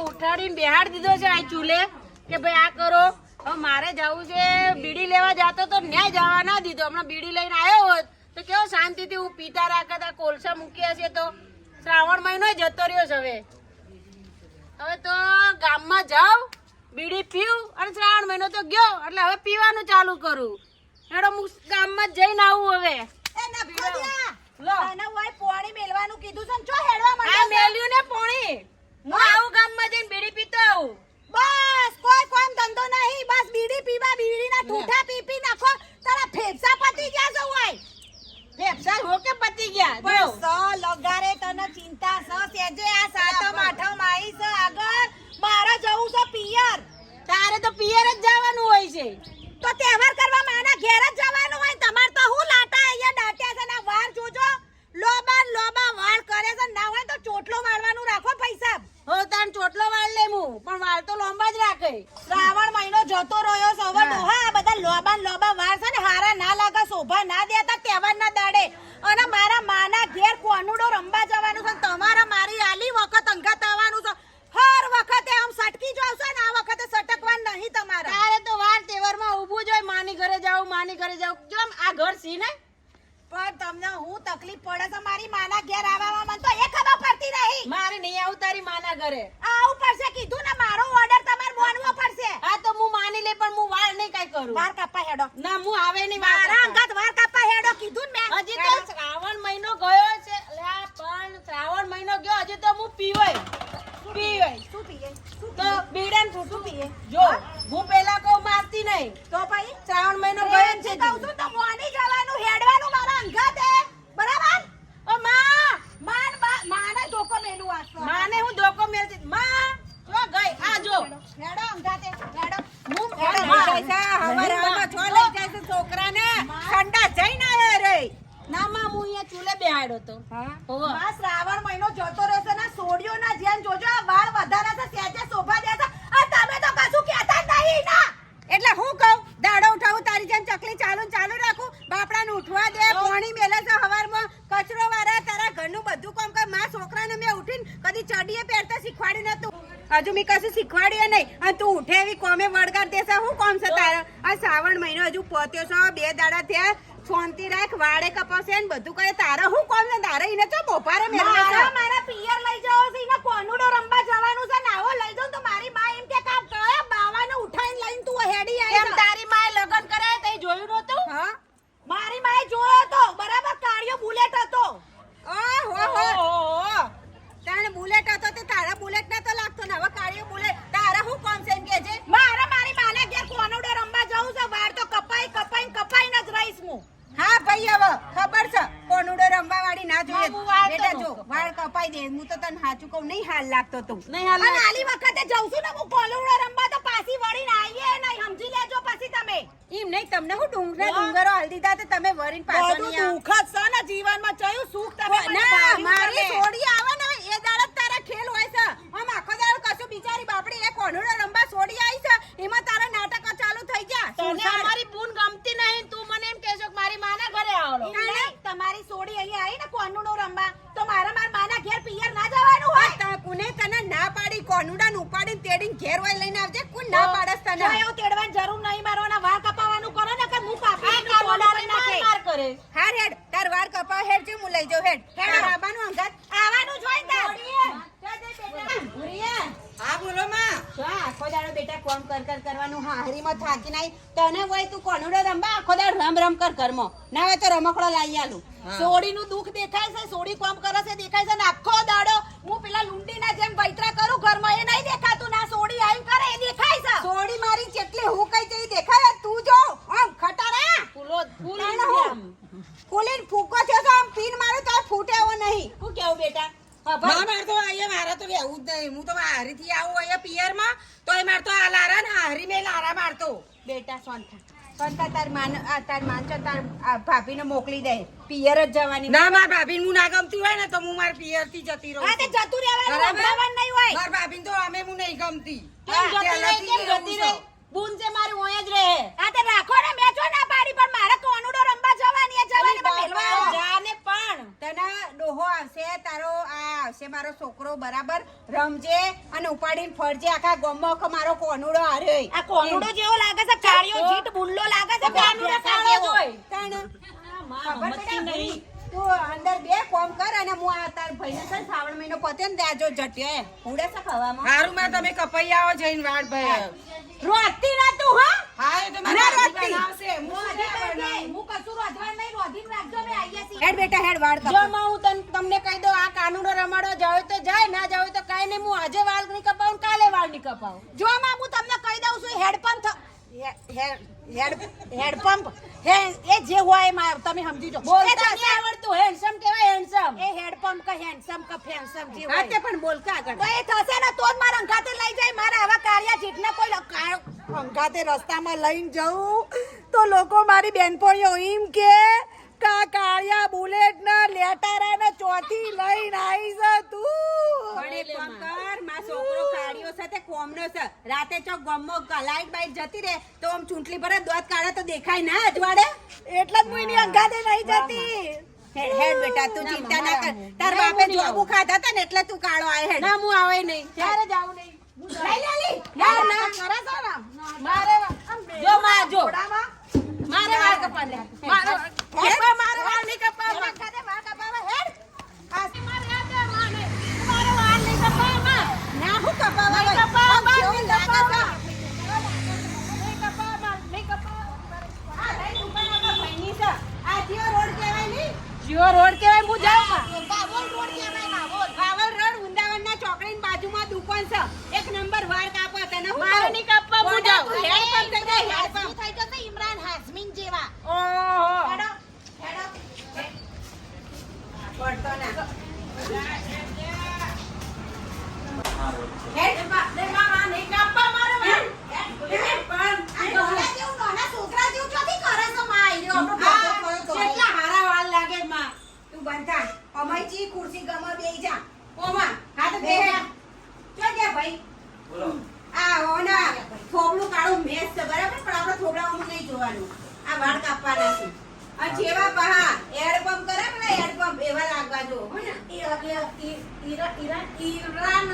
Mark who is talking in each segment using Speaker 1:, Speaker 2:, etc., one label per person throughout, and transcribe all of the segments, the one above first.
Speaker 1: ઉઠાડીને બેહાડ દીધો છે આ ચૂલે કે ભાઈ આ કરો. હવે મારે જવું છે બીડી લેવા જતો તો ન્યાય જવા ના દીધો. હમણાં બીડી લઈને આવ્યો હોત તો કેવો શાંતિથી હું પીતા રાખતા. કોલસા મૂક્યા છે તો શ્રાવણ મહિનો જતો રહ્યો છે. હવે તો ગામમાં જાઉં બીડી પીવું અને શ્રાવણ મહિનો તો ગયો એટલે હવે પીવાનું ચાલુ કરું. હેડો હું ગામમાં જઈને આવું હવે.
Speaker 2: પોણી મેલવાનું કીધું છે ચો હેડવા માંડે
Speaker 1: આ મેલ્યું ને પોણી. હું આવું ગામમાં જઈને બીડી પીતો આવું.
Speaker 2: બસ કોઈ કોમ ધંધો નહીં. બસ બીડી પીવા બીડીના ઠૂઠા પી પી નાખો. તારા ફેફસા પતી ગયા છે હોય.
Speaker 1: ફેફસા હોકે પતી ગયા. જો
Speaker 2: બસ લગારે તને ચિંતા છે સેજે આ સાતમ આઠમ આવી છે આગળ. મારે જવું છે પિયર.
Speaker 1: તારે તો પિયર જ જવાનું હોય છે.
Speaker 2: તો તહેવાર કરવા માના ઘેર જ જવાનું હોય. તમાર તો હું લાટા અહીંયા ડાટ્યા છે ના વાર જોજો. લોબા વાળ કરે છે. ના હોય તો ચોટલો વાળવાનું રાખો પૈસા.
Speaker 1: હો તાન ચોટલો વાળ લે હું પણ વાળ તો લાંબા જ રાખે.
Speaker 2: શ્રાવણ મહિનો જતો રહ્યો છે હવે ડોહા. આ બધા લોબા વાળ છે ને હારા ના લાગે શોભા ના દેતા તહેવારના દાડે. અને મારા માના ઘેર કોનુડો રંબા જવાનું છે. તમારા મારી આલી વખત અંગાત આવવાનું છે. હર વખતે આમ સટકી જાવ છે ને આ વખતે સટકવા નહીં તમારે.
Speaker 1: તારે તો વાર તહેવારમાં ઊભું જ હોય. માની ઘરે જાવ જો આ ઘર સી ને
Speaker 2: પણ તમને હું તકલીફ પડે છે મારી માના ઘેર આવવામાં. મને તો એ ખબર પડતી નહીં.
Speaker 1: મારે નહીં આવું તારી માના ઘરે.
Speaker 2: આવું પડશે કીધું ને. મારો ઓર્ડર તમારે માનવો પડશે.
Speaker 1: હા તો હું માની લે પણ હું વાળ નહીં કઈ કરું.
Speaker 2: વાર કાપા હેડો.
Speaker 1: ના હું આવે નહીં.
Speaker 2: મારા અંગાત વાર કાપા હેડો કીધું ને મેં.
Speaker 1: હજી તો શ્રાવણ મહિનો ગયો છે. લ્યા પણ શ્રાવણ મહિનો ગયો હજી તો હું પીવાય
Speaker 2: શું પીએ?
Speaker 1: તો બીડન
Speaker 2: શું પીએ?
Speaker 1: જો હું પેલા કહું મારતી નહીં.
Speaker 2: તો ભાઈ
Speaker 1: શ્રાવણ મહિનો ગયો છે.
Speaker 2: કહું છું તો મોની જવાનું હેડવાનું મારા અંગાત હે. બરાબર?
Speaker 1: ઓ માં
Speaker 2: માને ધોકો મેલું આસો.
Speaker 1: માને હું ધોકો મેલતી. માં જો ગઈ આ જો
Speaker 2: હેડો અંગાતે હેડો.
Speaker 1: હું
Speaker 2: હેડો
Speaker 1: માં.
Speaker 2: લઈ જાય છે. હવારમાં છો લઈ જાય છે છોકરાને. ઠંડા જઈને આવ્યો રે.
Speaker 1: ના માં હું અહીંયા ચૂલે બેહાડ્યો તો. હોવે.
Speaker 2: આ શ્રાવણ મહિનો જતો રહેશે ને સોડિયો ના ધ્યાન જોજો. આ વાળ વધારે છે સેજે શોભા દે છે. આ તમે તો કશું કહેતા જ નહીં ના. એટલે હું કહું દાડો ઉઠાવું તારી જેમ ચકલી ચાલુ રાખું. બાપડાને ઉઠવા દે. પાણી મેલે છે હવારમાં. કચરો વાળા તારા ઘરનું બધું કામ કર. માં છોકરાને મેં ઉઠીને કદી ચડીએ પહેરતા શીખવાડ્યું નતું. હજુ મેં કશું શીખવાડ્યું નહીં. અને તું ઉઠે એવી કોમે વળગાર દેશે. શું કોમ છે તારા? આ શ્રાવણ મહિનો હજુ પહોંચ્યો છો. 2 દાડા થયા. શાંતિ રાખ. વાડે કપાસે ને બધું કરે. તારે હું કોમ છે? તારે એને તો બોપારે મારા પિયર લઈ જાવ છે. એને કોનુડો રંબા જવાનું છે. નાવો લઈ જાઉં તો મારી માં એમ કે કામ કયા બાવાને ઉઠાઈને લઈને તું હેડી આવી.
Speaker 1: એમ તારી માએ લગન કરાય તે જોયું નતું?
Speaker 2: હા મારી માએ જોયો તો. બરાબર કાળિયો બુલેટ હતો. ઓહો તારે બુલેટ હતો તે તારા બુલેટ ના તો લાગતો ને. હવે કાળિયો બુલેટ તારા હું કોમ છે એમ કે છે. મારી માને ઘેર કોનુડો રંબા જવું છે. વાળ તો કપાઈને જ રહીશ હું. હા ભાઈ હવે ખબર છે કોનુડો રંબા વાળી ના જોઈએ. બેટા જો વાળ કપાઈ દે. હું તો તને સાચું કહું નહીં હાલ લાગતો તું.
Speaker 1: નહીં હાલ
Speaker 2: અને આલી વખતે જઉં છું ને હું કોનુડો રંબા તો પાછી વળીને આવીએ નહીં. સમજી લેજો પછી તમે. એમ નહીં તમને હું ડુંગરો હાલ દીધા તો તમે વરીને પાછો નહીં આવો. દુઃખ જ છે ને જીવનમાં ચયું સુખ તમે ના મારી છોડી આવે ને એ દાડત તારા ખેલ હોય છે. આમ આખો દાડો કશું બિચારી બાપડી એ કોનુડો રંબા છોડી આવી છે. એમાં તારા નાટકો ચાલુ થઈ ગયા.
Speaker 1: તને અમારી બૂન ગમતી નહીં. તું મને એમ કહેશો કે મારી માના ઘરે આવો.
Speaker 2: તમારી સોડી અહીંયા આવી ને કોનુડો રંબા તો મારા માના ઘેર પિયર ના જવાનું હોય. કોને તને ના પાડી? કોનુડા ને ઉપાડીને તેડીને ઘેર હોય લઈને આવજે. કોણ ના પાડસ તને? એવું તેડવાની જરૂર નહીં. મારવાના વાળ કપાવાનું કરો ને કે હું કાપી
Speaker 1: માર કરે.
Speaker 2: હાર હેડ તાર વાળ કપાવ હેડ છે હું લઈ જાઉં. હેડ આવવાનું અંગત આવવાનું જોઈ તાર.
Speaker 1: હા બોલો માં.
Speaker 2: આખો દાડો બેટા કોમ કર કરવાનું. હારીમાં થાકી નાઈ. તને હોય તું કોનુડો રંબા આખો દાડો રમ કર ઘરમાં. ના હોય તો રમકડો લાવી આલું. સોડીનું દુઃખ દેખાય છે. સોડી કોમ કરે છે દેખાય છે ને આખો દાડો હું પેલા લુંડીના જેમ વૈતરા કરું ઘરમાં એ નહીં દેખાતું. ના સોડી આવી કરે એ દેખાય છે. સોડી મારી જેટલી હું કઈ જઈ દેખાય. તું જો આમ ખટારા ફૂલીને ફૂકો થયો છે. આમ પીન મારું તો ફૂટે એવો નહીં. હું કેવું બેટા?
Speaker 1: મારે તો રહેવું જ નહીં. હું તો હારીથી આવું અહીંયા પિયરમાં તો એ મારતો આ લારા ને હારી મેં લારા મારતો.
Speaker 2: બેટા સોનતા તાર માન ભાભીને મોકલી દે. પિયર જ જવાની.
Speaker 1: ના માર ભાભીને હું ના ગમતી હોય ને તો હું માર પિયર થી જતી રહું.
Speaker 2: હા તે જતું રહેવાનું નહીં હોય.
Speaker 1: માર ભાભીને તો અમે હું નહીં ગમતી.
Speaker 2: કેમ જતી રહી? બૂન છે મારી ઓય જ રહે. હા તે રાખો ને. મેં જો ના પાડી પણ મારે કોનુડો રંબા જવાની પણ તને ડોહો આવશે તારો આ આવશે મારો છોકરો બરાબર રમજે અને ઉપાડીને ફરજે આખા ગામમાં મારો કોનુડો હાર્યો
Speaker 1: આ કોનુડો જેવો લાગે છે કાળિયો જીટ બુલ્લો લાગે છે કોનુડો કાળો જોઈ
Speaker 2: ખબર પડી નહીં તું અંદર બે કોમ કર અને હું આ તાર ભાઈને છે શ્રાવણ મહિનો પતે ને ત્યાં જો જટ્યો ઉડે છે ખાવામાં
Speaker 3: હારું માં તમે કપાઈ આવો જઈને વાળ ભાઈ
Speaker 2: રોતી ના તું
Speaker 3: હા એ તો
Speaker 2: ના
Speaker 3: મારા
Speaker 2: રોતી.
Speaker 3: બનાવશે હું
Speaker 2: હું
Speaker 3: બનાવવાનું.
Speaker 2: કશું રોધવા નહીં રોધીને રાખજો મે આઈએ છીએ હેડ બેટા હેડ વાળ
Speaker 1: જો માં હું તમને કહી દઉં આ કાનૂનો રમાડો જાવ તો જાય ના જાવ તો કાઈ નહીં હું આજે વાળ નહીં કપાવું કાલે વાળ નહીં કપાવું
Speaker 2: જો માં હું તમને કહી દઉં છું હેડપંપ હેડપંપ એ જે હોય એમાં તમે સમજી જો
Speaker 1: બોલતા નહીં આવડતું હેન્ડસમ કેવાય હેન્ડસમ
Speaker 2: એ હેડપંપ કે હેન્ડસમ કે ફેન્સમ જે
Speaker 1: હા તે
Speaker 2: હોય
Speaker 1: પણ બોલ કા આગળ
Speaker 2: તો એ થશે ને તો જ મારા અંગાતે લઈ જાય મારા આવા કાળિયા જેટલા કોઈ અંગાતે રસ્તામાં લઈને જવું તો લોકો મારી બેનપણીઓ એમ કે કાળિયા બુલેટ ના લેટારા ને ચોથી લઈને આવી છે તું પણ એક કામ કર માં છોકરો કાળિયો સાથે કોમનો છે રાતે ચોક ગમો લાઈટ બાઈટ જતી રે તો આમ ચૂંટલી પર દોત કાઢે તો દેખાય ના અજવાડે એટલે જ હું એની અંગાતે નહીં જતી હેડ બેટા તું ચિંતા ના કર તાર બાપે જોબુ ખાધા હતા ને એટલે તું કાળો આય હેડ
Speaker 1: ના હું આવે નહીં ત્યારે જાવ નહીં ના ના
Speaker 2: કરે છે ને
Speaker 1: મારે જો માં જો મારે વાળ કપા લે મારે મારે વાળ નહીં કપા
Speaker 2: ખાતે વાળ કપાવા હેડ
Speaker 1: મારે આતે માને મારે વાળ નહીં કપા માં
Speaker 2: ના હું કપાવા
Speaker 1: નહીં કપા
Speaker 2: આમ
Speaker 1: માં
Speaker 2: કેવું
Speaker 1: નહીં
Speaker 2: લાગે
Speaker 1: કપા
Speaker 2: છે?
Speaker 1: નહીં કપા માં નહીં કપા
Speaker 2: આ લઈ દુકાન આપણા ભાઈની છે આ જીઓ રોડ કહેવાય નહીં
Speaker 1: જીઓ રોડ કેવાય હું જાઉં માં
Speaker 2: બાવલ રોડ કહેવાય બાવલ રોડ વૃંદાવનના ચોકડીની બાજુમાં દુકાન છે એક નંબર વાળ કાપો તને હું
Speaker 1: મારે
Speaker 2: કહું?
Speaker 1: નહીં કાપવા, હું જાઉં.
Speaker 2: હેડપંપ થઈ જાય હેડપંપ
Speaker 3: હાસમી થઈ જશે ઇમરાન હાસમીન જેવા
Speaker 1: ઓહો
Speaker 2: હેડો હેડો પડતો ના હેડ
Speaker 1: લે મામા નહીં કાપવા મારે વાળ
Speaker 2: કેટલા હારા વાળ લાગે માં તું બંધા અમાયચી ખુરશી ગમા બેહી જા ઓમાં હાથ બે જો ગયા ભાઈ આ ઓના થોબલું કાળું મેસ છે બરાબર પણ આપણે થોબડામાં નહીં જોવાનું આ વાળ કાપવાના છે આ જેવા પહા એડ પંપ કરે ને એડ પંપ એવા લાગવા જો હો ને ઈરાન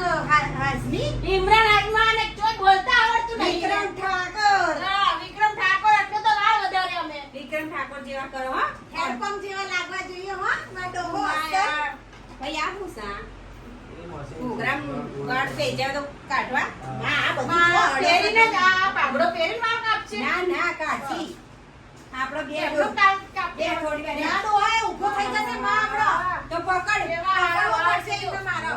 Speaker 2: હાસમી
Speaker 1: ઇમરાન હાજમા અને ચોય બોલતા આવડતું નહીં
Speaker 2: વિક્રમ ઠાકોર
Speaker 1: હા વિક્રમ ઠાકોર એટલે તો વાળ વધારે અમે
Speaker 2: વિક્રમ ઠાકોર જેવા કરો હો હેડપંપ જેવા લાગવા જોઈએ હો માં ડોહો
Speaker 1: યાર.
Speaker 2: ભાઈ આ હું સા પ્રોગ્રામ વાળ પેજા તો કાઢવા હા આ બધું
Speaker 1: પહેરીને જ આ પાઘડો પહેરીને વાળ કાપશે
Speaker 2: ના ના કાઢી આપણો બે
Speaker 1: એટલું કાપ
Speaker 2: બે થોડી વાર ના ડોહાય ઊભો થઈ જશે માં આપણો તો પકડ
Speaker 1: કેવા હારા
Speaker 2: પકડવો
Speaker 1: વાળ
Speaker 2: પડશે
Speaker 1: છે.
Speaker 2: એમને મારો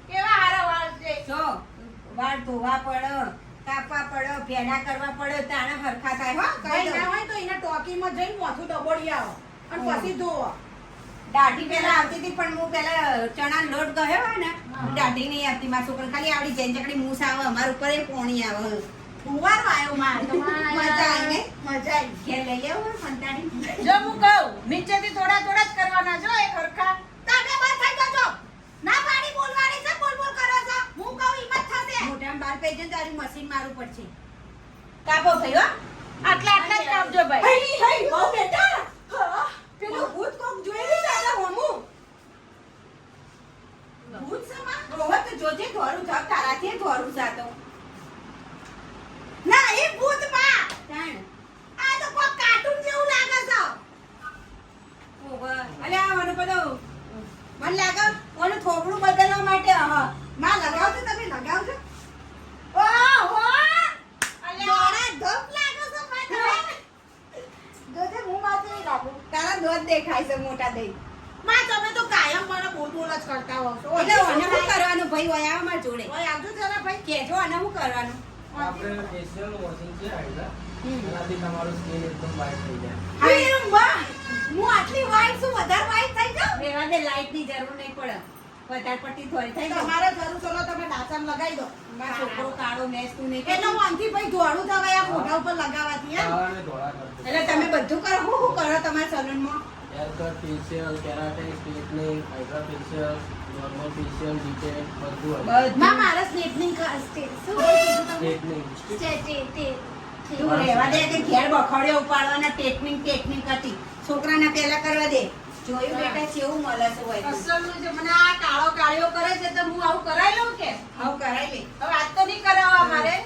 Speaker 1: કેવા હારા વાળ છે
Speaker 2: જો વાળ ધોવા પડે કાપવા પડે ભેના કરવા પડે તાણે હરખા થાય હો
Speaker 3: કઈ ના હોય તો એના ટોકીમાં જઈને મોથું દબોડી આવો અને પછી ધોવો
Speaker 2: દાઢી પેલા આવતી હતી પણ હું પેલા ચણા લોટ ગયો હોય ને દાઢી નહીં આવતી મારા છોકરા ખાલી આવડી જેન ચકડી મૂસ આવે અમાર ઉપર એ પોણી આવે ફુવારો આવ્યો માર મજા આવી ને
Speaker 3: મજા આવી
Speaker 2: ઘેર લઈ આવો સંતાડી
Speaker 1: જો હું કહું નીચેથી થોડા થોડા જ કરવાના જો એક હરખા
Speaker 3: તમે બંધ થઈ જજો ના પાડી બોલવાની છે બોલ બોલ કરો છો હું કહું હિંમત થશે
Speaker 2: મોટામાં બાર પેજ તારી મશીન મારું પડશે કાપો થયો
Speaker 1: આટલા આટલા જ કાપજો ભાઈ
Speaker 2: હઈ હઈ બહુ બેટા પેલું ભૂત કોક જોઈ લીધું એટલે હોમું ભૂત સમા રોહત જોજે ધોરું જાવ તારાથી ધોરું જાતો
Speaker 3: ના એ ભૂત માં
Speaker 2: તાણ
Speaker 3: આ તો કોઈ કાર્ટૂન જેવું લાગે છે
Speaker 2: ઓવા અલ્યા મને બધું મને લાગે ઓનું થોબડું બદલવા માટે માં લગાવજો તમે લગાવજો
Speaker 3: ઓહો
Speaker 2: અલ્યા
Speaker 3: દોડા ધપ લાગે છે મને જોજે હું માથે નહીં લાગુ
Speaker 2: તારા દોત દેખાય છે મોટા દઈ
Speaker 3: માં તમે તો કાયમ મને બોલ બોલ જ કરતા હો છો
Speaker 2: એટલે ઓને શું કરવાનું ભાઈ ઓય આવ માર જોડે
Speaker 3: ઓય આવજો જરા ભાઈ
Speaker 2: કેજો આને શું કરવાનું
Speaker 4: આપણે ફેશિયલ વોશિંગ છે આઈલા એનાથી તમારું સ્કિન એકદમ વ્હાઈટ થઈ જાય
Speaker 3: અરે વાહ હું આટલી વાઈટ છું વધારે વાઈટ થઈ જાઉં
Speaker 2: રેવા દે લાઈટ ની જરૂર નહીં પડે વધારે પટ્ટી થોડી થઈ જાય
Speaker 3: તમારે જરૂર ચલો તમે ડાચમ લગાવી દો
Speaker 2: મારો છોકરો કાળો મેસ તું નહીં
Speaker 3: એટલે હું આનથી ભાઈ ધોળું થવાય આ મોઢા ઉપર લગાવવાથી હે
Speaker 4: ખાવાને ધોળા કરતો
Speaker 2: એટલે તમે બધું કરો શું કરો તમારા સલૂનમાં
Speaker 4: haircut facial keratin straightening hydra facial normal facial detail બધું હોય
Speaker 2: બધું
Speaker 3: માં મારે સ્નેપનિંગ શું કીધું તમે
Speaker 4: સ્ટ્રેટનિંગ
Speaker 2: તું રેવા દે કે ઘેર બખોડે ઉપાડવાના ટેકનિક હતી છોકરાને પહેલા કરવા દે જોયું બેટા કેવું મળે છે હોય તો.
Speaker 1: અસલનું છે. મને આ કાળો કાળિયો કરે છે તો હું આવું કરાઈ લઉં કે
Speaker 2: આવું કરાય લે.
Speaker 1: હવે આજ તો નહીં કરાવવા મારે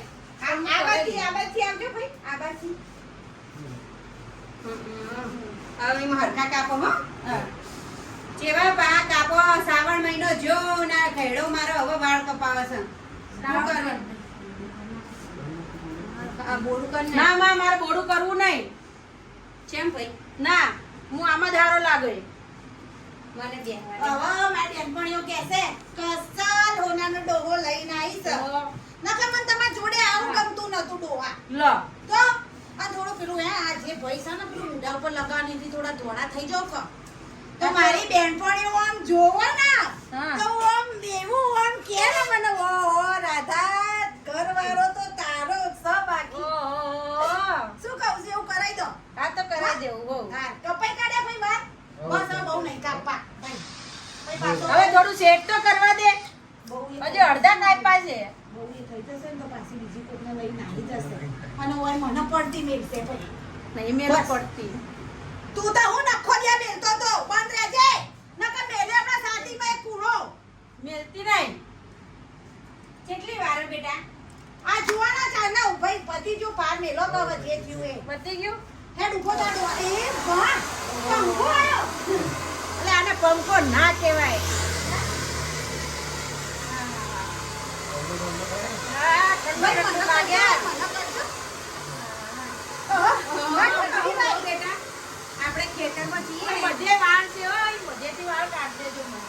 Speaker 2: આ બાજુથી આવજો ભાઈ આ બાજુથી. હવે એમાં હરખા કાપો હો.
Speaker 1: હા.
Speaker 2: જેવા બા કાપો શ્રાવણ મહિનો જો ના ઘેડો મારો હવે વાળ કપાવે છે. શું કરે? આ બોરું કર ને.
Speaker 1: ના માં મારે બોડું કરવું નહીં.
Speaker 2: ચેમ ભાઈ?
Speaker 1: ના હું આમાં જ હારો લાગે.
Speaker 2: મને બેહવા દે. હવે મારી બેનપણીઓ કહેશે કસલ હોનાનો ડોહો લઈને આવી છે. નકર મને તમારા જોડે આવું ગમતું નતું ડોહા.
Speaker 1: લો
Speaker 2: તો આ થોડું પેલું હે આ જે ભાઈ છે ને પેલું ઊંડા ઉપર લગાવવાની થી થોડા ધોળા થઈ જાવ કો. તો મારી બેનપણીઓ આમ જોવો ને
Speaker 1: હા.
Speaker 2: તો આમ એવું આમ કે ને મને ઓ રાધા ઘરવાળો તો તારો સ બાકી.
Speaker 1: ઓહો.
Speaker 2: શું કહું છું એવું કરાઈ દો.
Speaker 1: આ તો કરાઈ દેવું હો.
Speaker 2: હા કપાઈ કાઢ્યા ભાઈ બાર. બસ હવે બહુ નહીં કાપા ભાઈ. ભાઈ પાછો
Speaker 1: હવે થોડું સેટ તો કરવા દે.
Speaker 2: બહુ એ
Speaker 1: હજી અડધા કાપ્યા છે.
Speaker 2: બહુ એ થઈ જશે ને તો પાછી બીજી કોઈને લઈને આવી જશે. અને ઓય મને પડતી મેલશે ભાઈ.
Speaker 1: નહીં મેળ
Speaker 2: બસ.
Speaker 1: પડતી.
Speaker 2: તું તો હું નખો દે મેલતો તો બંધ રહેજે. નકર મેલે આપણા સાથીમાં એક કૂણો.
Speaker 1: મેલતી નહીં.
Speaker 2: કેટલી વાર બેટા? આ જુવાના ચાના ઉભાઈ પતિ જો પાર મેલો તો હવે જે થયું એ.
Speaker 1: પતી ગયું?
Speaker 2: હેડ ઉભો થાડો. એ વાહ! પંખો આયો.
Speaker 1: એટલે આને પંખો ના કહેવાય. હા, ઠંડા
Speaker 2: ભાઈ
Speaker 1: ઠંડા
Speaker 2: મને
Speaker 1: લાગ્યા.
Speaker 2: કરજો. ઓહો, કેટલી વાર બેટા? આપણે ખેતરમાં છીએ.
Speaker 1: બધે વાળ છે હો, અહીં બધેથી વાળ કાઢ દેજો મને.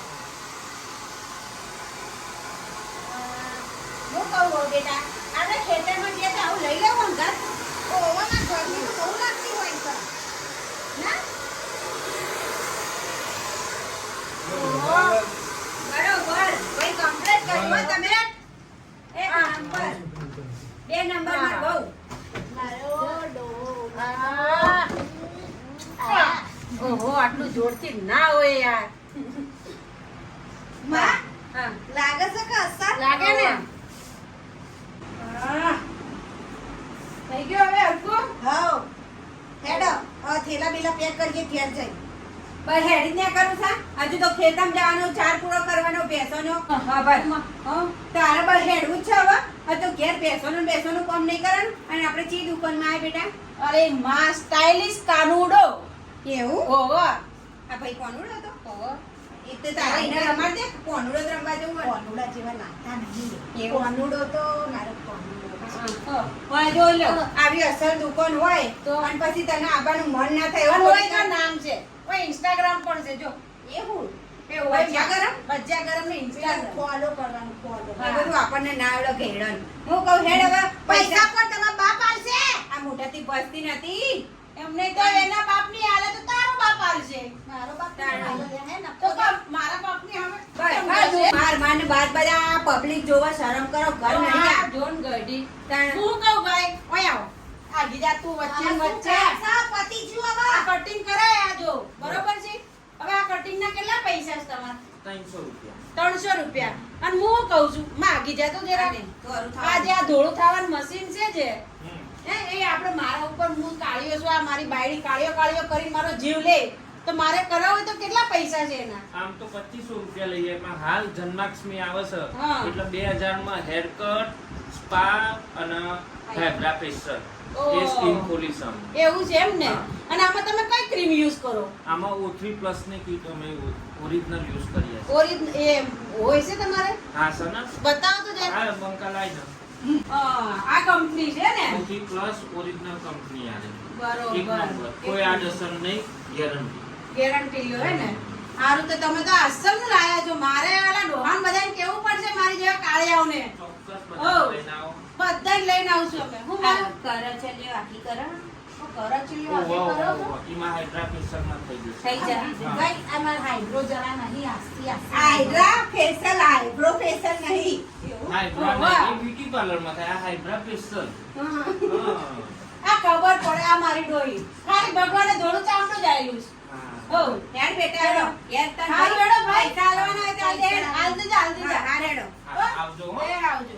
Speaker 2: હું કહું હો બેટા, આપણે ખેતરમાં જઈએ તો આવું લઈ લેવું અંગાત. ઓવાના ગરમી તો બહુ લાગતી હોય છે. ના? ઓહો, બરોબર. ભાઈ કમ્પ્લીટ કર્યું હો તમે. એક નંબર. બે નંબર માં બહુ. મારો ડોહો.
Speaker 1: આ. ઓહો, આટલું જોરથી ના હોય યાર.
Speaker 2: માં,
Speaker 1: હા.
Speaker 2: લાગે છે કે અસર?
Speaker 1: લાગે ને?
Speaker 2: હા.
Speaker 1: થઈ ગયો હવે હરખું?
Speaker 2: હાઉ. હેડો. હવે થેલા બેલા પેક કરીએ ઘેર જઈ. બસ હેડી ને કરું છા. હજુ તો ખેતમ જવાનો ચાર પૂરો કરવાનો બેસવાનો. હા ભાઈ. હા. તારે બસ હેડવું જ છે હવે. હવે તો ઘેર બેસવાનું ને બેસવાનું કામ નહીં કરવાનું. અને આપણે ચી દુકાનમાં આવે બેટા?
Speaker 1: અરે માં સ્ટાઇલિશ કાનુડો.
Speaker 2: એવું?
Speaker 1: ઓહો.
Speaker 2: આ ભાઈ કોનુડો હતો?
Speaker 1: ઓહો.
Speaker 2: એ તો તારે એને રમાડ દે. કોનુડો જ રમવા જવું હોય. કોનુડા જેવા લાગતા નહીં.
Speaker 1: એવું?
Speaker 2: કોનુડો તો મારો કોનુડો છે.
Speaker 1: હા.
Speaker 2: હોય જોઈ લો. આવી અસલ દુકાન હોય
Speaker 1: તો?
Speaker 2: અને પછી તને આવવાનું મન ના થાય
Speaker 1: અને
Speaker 2: એવું
Speaker 1: ઓય તો નામ છે. ઓય ઇન્સ્ટાગ્રામ પણ છે જો.
Speaker 2: એવું
Speaker 1: એવું
Speaker 2: ભજીયા ગરમ?
Speaker 1: ભજીયા ગરમ ને ઇન્સ્ટાગ્રામ.
Speaker 2: ફોલો કરવાનું ફોલો
Speaker 1: હા.
Speaker 2: આ બધું આપણને ના આવડે ઘેડન હું કહું હેડ હવે પૈસા પણ તમારા બાપ આલશે આ મોટાથી બસતી નથી
Speaker 1: એમને તો એના બાપની હાલે તો તારો બાપ આલશે.
Speaker 2: મારો બાપ
Speaker 1: તારો. તો મારા બાપની હાલે
Speaker 2: બસ માર માન બાદ બધા પબ્લિક જોવા શરમ કરો ઘર નહીં આ
Speaker 1: જોન ગઢી.
Speaker 2: તાણ.
Speaker 1: હું કહું ભાઈ ઓય આવો. આ ગીજા તું વચ્ચે ને વચ્ચે.
Speaker 2: પતિ જ્યું હવે
Speaker 1: આ કટિંગ કરાય આ જો. બરોબર છે? હવે આ કટિંગ ના કેટલા પૈસા છે તમારા?
Speaker 4: 300 રૂપિયા.
Speaker 1: 300 રૂપિયા. અને હું કહું છું માગી જા તો જરા.
Speaker 2: ધોરું
Speaker 1: આ
Speaker 2: થવાનું.
Speaker 1: જે આ ધોળું થવાનું મશીન છે જે
Speaker 4: હમ.
Speaker 1: એ આપણે મારા ઉપર હું કાળિયો છું આ મારી બાયડી કાળિયો કરીને મારો જીવ લે તો મારે કરાવો હોય તો કેટલા પૈસા છે એના?
Speaker 4: આમ તો 2500 રૂપિયા લઈએ પણ હાલ જન્માષ્ટમી આવે છે
Speaker 1: હા.
Speaker 4: એટલે 2000 માં હેર કટ, સ્પા અને હાઇબ્રા ફેશિયલ એ
Speaker 1: ઓહ.
Speaker 4: સ્કિન પોલિશન.
Speaker 1: એવું છે એમ ને?
Speaker 4: હા.
Speaker 1: અને આમાં તમે કઈ ક્રીમ યુઝ કરો?
Speaker 4: આમાં O3 પ્લસ ની કીટ અમે ઓરિજિનલ યુઝ કરીએ છીએ.
Speaker 1: ઓરિજિનલ એ હોય છે તમારે?
Speaker 4: હા સર
Speaker 1: બતાવો તો જરા.
Speaker 4: આ બંકા લાઈ ને
Speaker 1: આ કંપની છે ને?
Speaker 4: O3 પ્લસ ઓરિજિનલ કંપની આલે એક
Speaker 1: બરોબર.
Speaker 4: નંબર કોઈ આડઅસર નહીં ગેરંટી.
Speaker 1: ગેરંટી લ્યો હે ને? સારું તો તમે તો અસલ નું લાયા છો. મારે આલા ડોહાન બધાને કેવું પડશે મારી જેવા કાળિયાઓને.
Speaker 4: ચોક્કસ
Speaker 1: ઓહ.
Speaker 4: બધા લઈને આવો.
Speaker 1: બધાને લઈને આવશું અમે. હું
Speaker 2: આ
Speaker 1: મારું
Speaker 2: કરે છે લ્યો આખી કરે
Speaker 1: કરો ચીલી
Speaker 4: ઓહ, વાહ,
Speaker 1: કરો
Speaker 4: વાહ,
Speaker 1: છો?
Speaker 4: વાહ. એમાં હાઇડ્રા ફેશિયલ માં થઈ જશે.
Speaker 2: થઈ જાય
Speaker 4: હા.
Speaker 2: ભાઈ અમાર હાઇડ્રો જરા નહીં આસ્તી આસ્તી હાઇડ્રા ફેશિયલ હાઇડ્રો ફેશિયલ નહીં
Speaker 4: હાઇડ્રા
Speaker 1: વાહ.
Speaker 4: નહીં, એ બ્યુટી પાર્લર માં થાય. આ હાઇડ્રા ફેશિયલ.
Speaker 1: હા.
Speaker 4: હા.
Speaker 1: આ ખબર પડે આ મારી ડોહી. ખાલી ભગવાને ધોળું ચામડું જ આલ્યું છે.
Speaker 4: હા.
Speaker 1: હો.
Speaker 2: યાર બેટા હેડો યાર તને
Speaker 1: હા, હેડો ભાઈ.
Speaker 2: પૈસા આલવાના હોય તો આલ દે.
Speaker 1: હાલ દેજો, હાલ દેજો.
Speaker 2: હા હેડો
Speaker 4: હા, આવજો હો.
Speaker 1: એ આવજો.